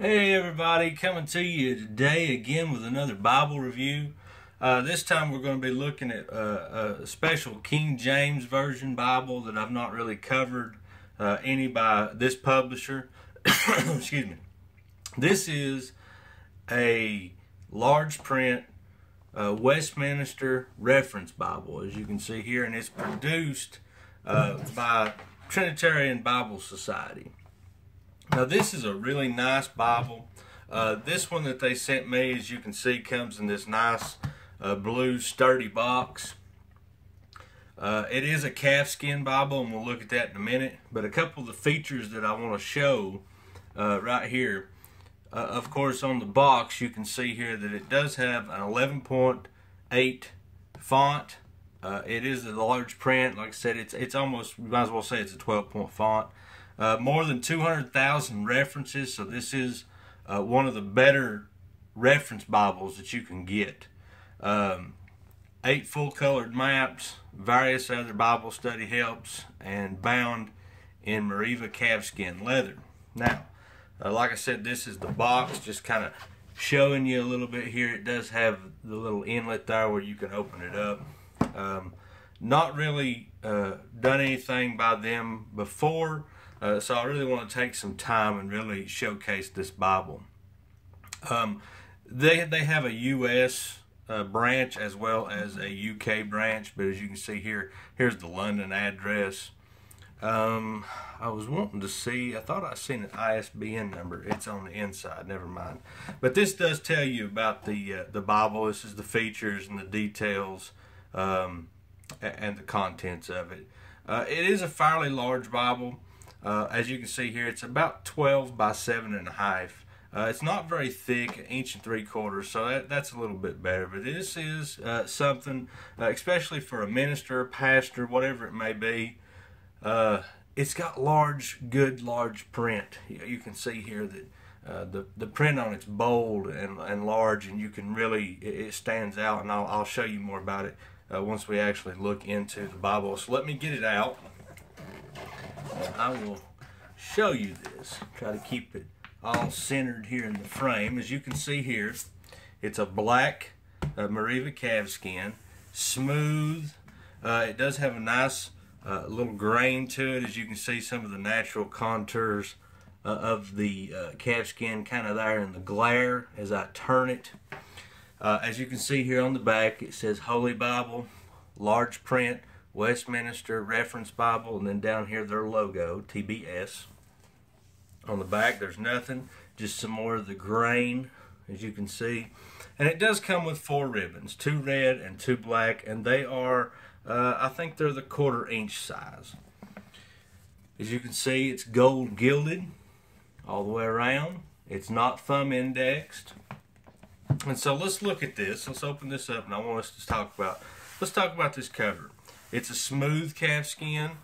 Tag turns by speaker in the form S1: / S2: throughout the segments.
S1: Hey everybody, coming to you today again with another Bible review. This time we're going to be looking at a special King James Version Bible that I've not really covered any by this publisher. Excuse me. This is a large print Westminster Reference Bible, as you can see here, and it's produced by Trinitarian Bible Society. Now this is a really nice Bible. This one that they sent me, as you can see, comes in this nice blue sturdy box. It is a calfskin Bible, and we'll look at that in a minute. But a couple of the features that I want to show right here. Of course, on the box you can see here that it does have an 11.8 font. It is a large print. Like I said, it's almost, you might as well say it's a 12-point font. More than 200,000 references, so this is one of the better reference Bibles that you can get. 8 full-colored maps, various other Bible study helps, and bound in Mariva calfskin leather. Now, like I said, this is the box, just kind of showing you a little bit here. It does have the little inlet there where you can open it up. Not really done anything by them before. So I really want to take some time and really showcase this Bible. They have a U.S. Branch as well as a U.K. branch, but as you can see here, here's the London address. I was wanting to see, I thought I seen an ISBN number. It's on the inside, never mind. But this does tell you about the Bible. This is the features and the details and the contents of it. It is a fairly large Bible. As you can see here, it's about 12 by 7.5. It's not very thick, 1 3/4 inches, so that's a little bit better. But this is something, especially for a minister, pastor, whatever it may be. It's got good large print. You can see here that the print on it's bold and large, and you can really, it stands out. And I'll show you more about it once we actually look into the Bible. So let me get it out. I will show you this. Try to keep it all centered here in the frame. As you can see here, it's a black Mariva calfskin, smooth. It does have a nice little grain to it. As you can see, some of the natural contours of the calfskin kind of there in the glare as I turn it. As you can see here on the back, it says Holy Bible, large print, Westminster Reference Bible, and then down here their logo, TBS. On the back there's nothing, just some more of the grain, as you can see. And it does come with 4 ribbons, 2 red and 2 black, and they are, I think they're the 1/4 inch size. As you can see, it's gold gilded all the way around. It's not thumb indexed. And so let's look at this. Let's open this up, and I want us to let's talk about this cover. It's a smooth calfskin.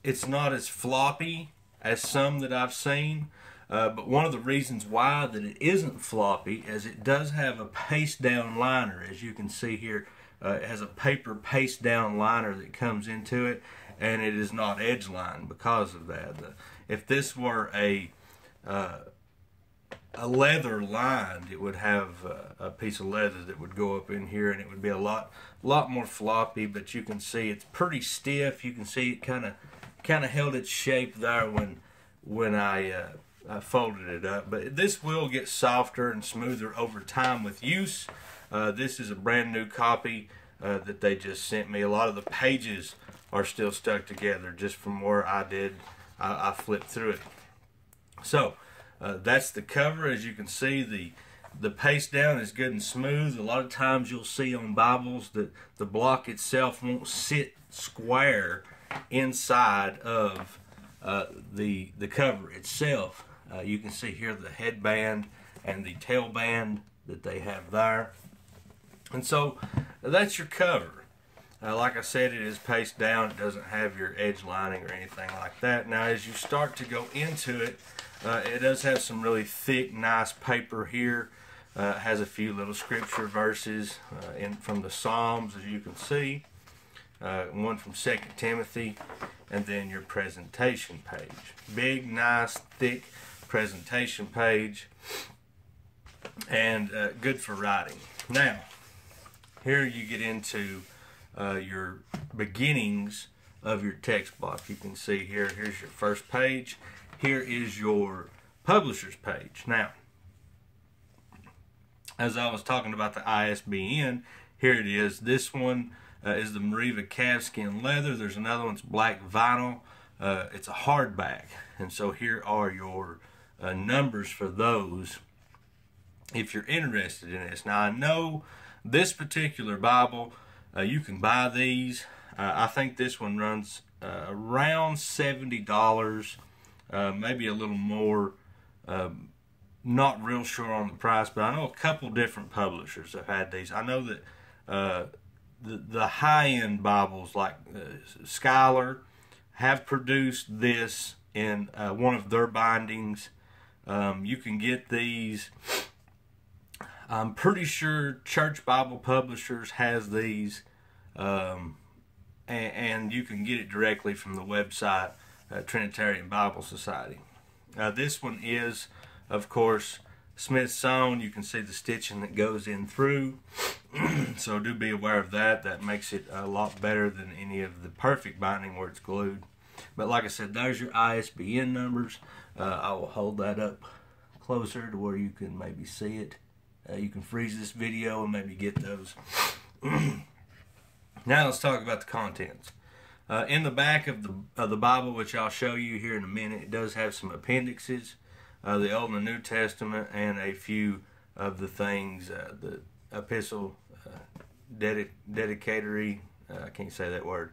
S1: It's not as floppy as some that I've seen, but one of the reasons why that it isn't floppy is it does have a paste down liner. As you can see here, it has a paper paste down liner that comes into it, and it is not edge lined because of that. If this were a leather lined, it would have a piece of leather that would go up in here, and it would be a lot more floppy. But you can see it's pretty stiff. You can see it kind of held its shape there when I folded it up. But this will get softer and smoother over time with use. This is a brand new copy that they just sent me. A lot of the pages are still stuck together just from where I flipped through it. So that's the cover. As you can see, the paste down is good and smooth. A lot of times you'll see on Bibles that the block itself won't sit square inside of the cover itself. You can see here the headband and the tailband that they have there. And so that's your cover. Like I said, it is paste down. It doesn't have your edge lining or anything like that. Now as you start to go into it, it does have some really thick, nice paper here. It has a few little scripture verses from the Psalms, as you can see. One from 2 Timothy, and then your presentation page. Big, nice, thick presentation page, and good for writing. Now, here you get into your beginnings of your text block. You can see here's your first page. Here is your publisher's page. Now, as I was talking about the ISBN, here it is. This one is the Mariva calfskin leather. There's another one's black vinyl. It's a hardback. And so here are your numbers for those if you're interested in this. Now, I know this particular Bible, you can buy these. I think this one runs around $70, maybe a little more. Not real sure on the price, but I know a couple different publishers have had these. I know that the high-end Bibles like Schuyler have produced this in one of their bindings. You can get these. I'm pretty sure Church Bible Publishers has these. And you can get it directly from the website, Trinitarian Bible Society. This one is, of course, Smith's own. You can see the stitching that goes in through. So do be aware of that. That makes it a lot better than any of the perfect binding where it's glued. But like I said, there's your ISBN numbers. I will hold that up closer to where you can maybe see it. You can freeze this video and maybe get those. Now let's talk about the contents. In the back of the Bible, which I'll show you here in a minute, it does have some appendixes, the Old and the New Testament, and a few of the things, the epistle, dedicatory, I can't say that word.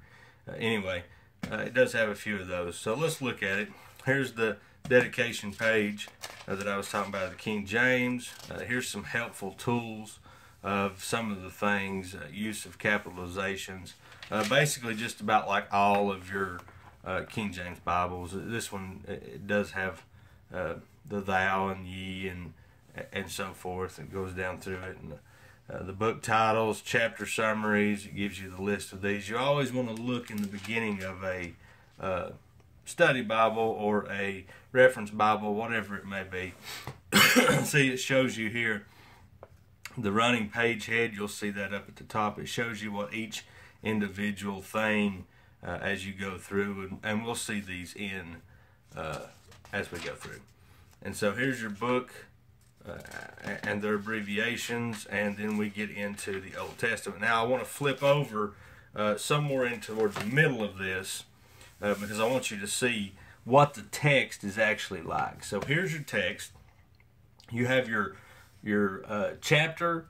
S1: Anyway, it does have a few of those. So let's look at it. Here's the dedication page that I was talking about, the King James. Here's some helpful tools of some of the things, use of capitalizations, basically just about like all of your King James Bibles. This one, it does have the thou and ye and so forth. It goes down through it, and the book titles, chapter summaries. It gives you the list of these. You always want to look in the beginning of a study Bible or a reference Bible, whatever it may be. See, it shows you here the running page head. You'll see that up at the top. It shows you what each individual thing as you go through, and we'll see these in as we go through. And so here's your book and their abbreviations, and then we get into the Old Testament. Now I want to flip over somewhere in towards the middle of this because I want you to see what the text is actually like. So here's your text. You have your chapter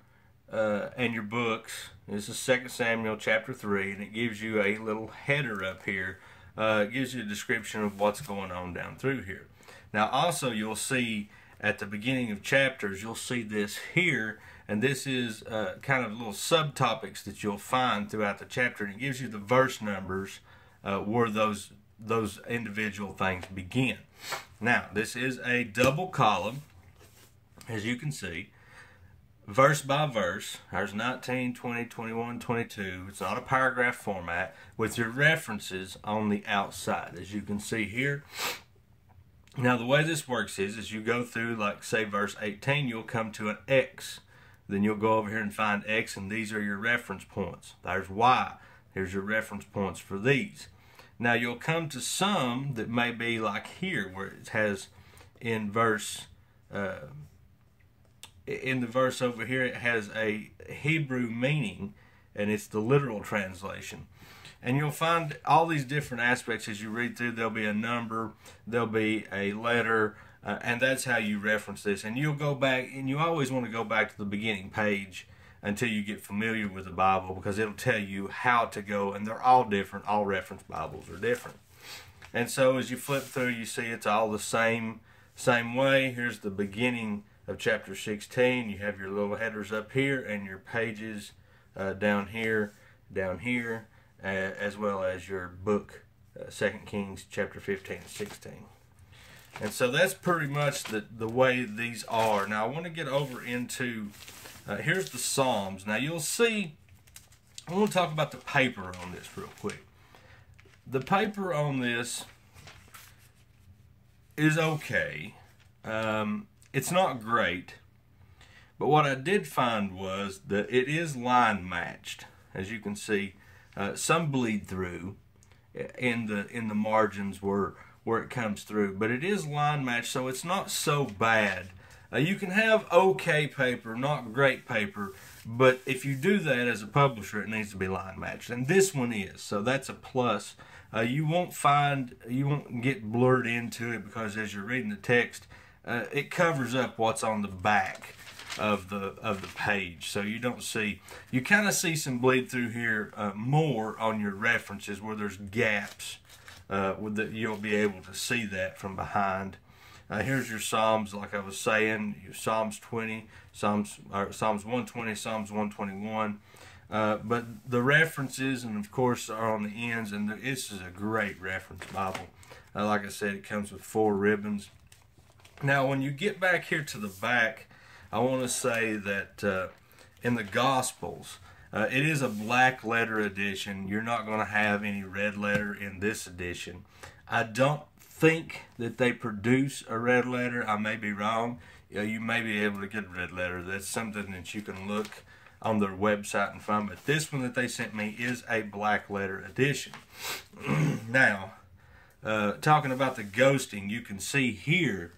S1: and your books. This is 2 Samuel chapter 3, and it gives you a little header up here. It gives you a description of what's going on down through here. Now also you'll see at the beginning of chapters, you'll see this here, and this is kind of little subtopics that you'll find throughout the chapter, and it gives you the verse numbers where those individual things begin. Now this is a double column, as you can see, verse by verse. There's 19, 20, 21, 22. It's not a paragraph format with your references on the outside, as you can see here. Now the way this works is, as you go through, like say verse 18, you'll come to an X. Then you'll go over here and find X, and these are your reference points. There's Y. Here's your reference points for these. Now you'll come to some that may be like here, where it has in verse in the verse over here, it has a Hebrew meaning, and it's the literal translation. And you'll find all these different aspects as you read through. There'll be a number, there'll be a letter, and that's how you reference this. And you'll go back, and you always want to go back to the beginning page until you get familiar with the Bible, because it'll tell you how to go, and they're all different. All reference Bibles are different. And so as you flip through, you see it's all the same way. Here's the beginning of chapter 16. You have your little headers up here and your pages down here, as well as your book, 2 Kings chapter 15 and 16. And so that's pretty much the way these are. Now I want to get over into, here's the Psalms. Now you'll see, I want to talk about the paper on this real quick. The paper on this is okay. It's not great, but what I did find was that it is line matched. As you can see, some bleed through in the margins where it comes through, but it is line matched, so it's not so bad. You can have okay paper, not great paper, but if you do that as a publisher, it needs to be line matched, and this one is, so that's a plus. You won't get blurred into it, because as you're reading the text, it covers up what's on the back of the page, so you don't see. You kind of see some bleed through here more on your references where there's gaps. You'll be able to see that from behind. Here's your Psalms, like I was saying, your Psalms 20, Psalms 120, Psalms 121. But the references, and of course, are on the ends, and this is a great reference Bible. Like I said, it comes with 4 ribbons. Now, when you get back here to the back, I want to say that in the Gospels, it is a black letter edition. You're not going to have any red letter in this edition. I don't think that they produce a red letter. I may be wrong. You may be able to get a red letter. That's something that you can look on their website and find. But this one that they sent me is a black letter edition. Now, talking about the ghosting, you can see here.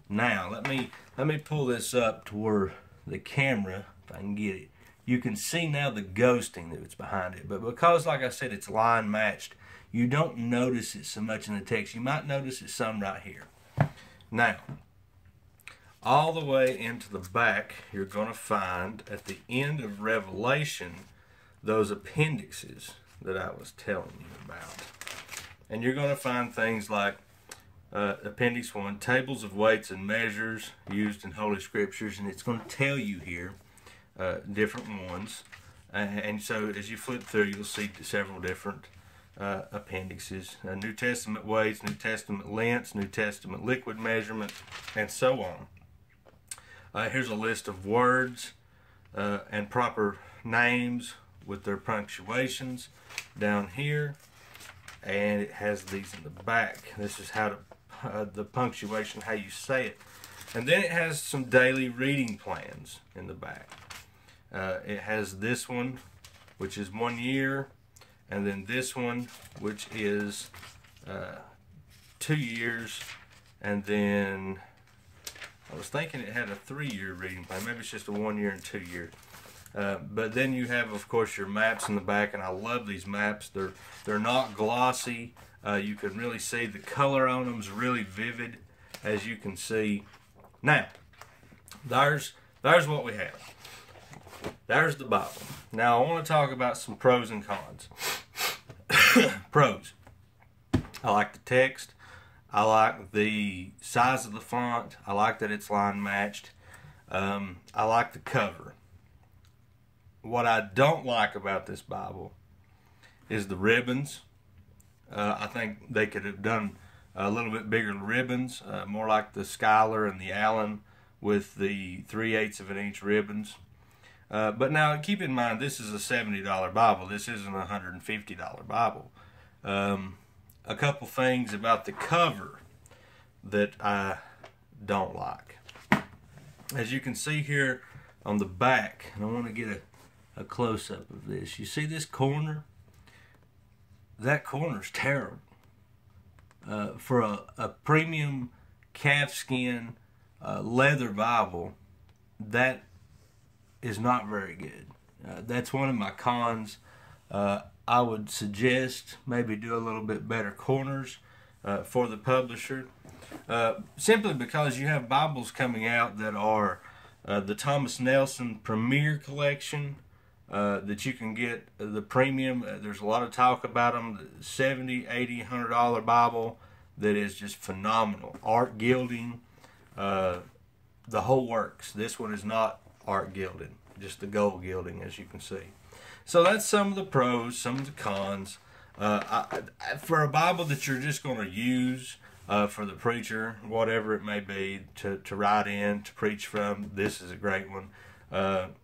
S1: Now, let me pull this up to where the camera, if I can get it. You can see now the ghosting that's behind it. But because, like I said, it's line matched, you don't notice it so much in the text. You might notice it some right here. Now, all the way into the back, you're going to find at the end of Revelation those appendixes that I was telling you about. And you're going to find things like Appendix 1, tables of weights and measures used in Holy Scriptures, and it's going to tell you here different ones. And so as you flip through, you'll see several different appendixes. New Testament weights, New Testament lengths, New Testament liquid measurement, and so on. Here's a list of words and proper names with their punctuations down here, and it has these in the back. This is how to the punctuation, how you say it. And then it has some daily reading plans in the back. It has this one, which is 1 year, and then this one, which is 2 years, and then I was thinking it had a 3-year reading plan. Maybe it's just a 1 year and 2 year. But then you have, of course, your maps in the back, and I love these maps. They're not glossy. You can really see the color on them is really vivid, as you can see. Now, there's what we have. There's the Bible. Now, I want to talk about some pros and cons. Pros. I like the text. I like the size of the font. I like that it's line matched. I like the cover. What I don't like about this Bible is the ribbons. I think they could have done a little bit bigger ribbons, more like the Schuyler and the Allen with the 3/8 of an inch ribbons. But now keep in mind, this is a $70 Bible. This isn't a $150 Bible. A couple things about the cover that I don't like. As you can see here on the back, and I want to get a close-up of this. You see this corner? That corner's terrible. For a premium calfskin leather Bible, that is not very good. That's one of my cons. I would suggest maybe do a little bit better corners for the publisher, simply because you have Bibles coming out that are the Thomas Nelson Premier Collection, that you can get the premium. There's a lot of talk about them. The $70, $80, $100 Bible that is just phenomenal. Art gilding, the whole works. This one is not art gilding, just the gold gilding, as you can see. So that's some of the pros, some of the cons. For a Bible that you're just going to use for the preacher, whatever it may be, to write in, to preach from, this is a great one.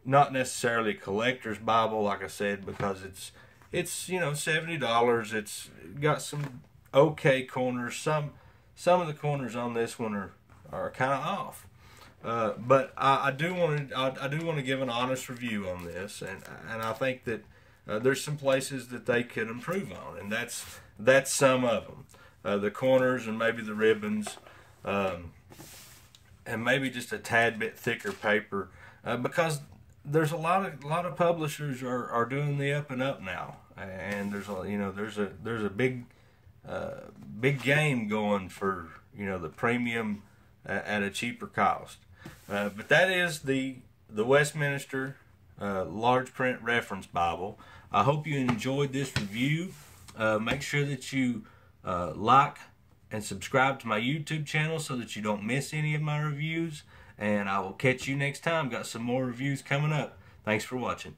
S1: Not necessarily a collector's Bible, like I said, because it's you know, $70. It's got some okay corners. Some of the corners on this one are kind of off. But I do want to give an honest review on this, and I think that there's some places that they could improve on, and that's some of them. The corners and maybe the ribbons, and maybe just a tad bit thicker paper, because there's a lot of publishers are doing the up and up now, and there's a big game going for the premium at a cheaper cost. But that is the Westminster Large Print Reference Bible. I hope you enjoyed this review. Make sure that you like and subscribe to my YouTube channel so that you don't miss any of my reviews. And I will catch you next time. Got some more reviews coming up. Thanks for watching.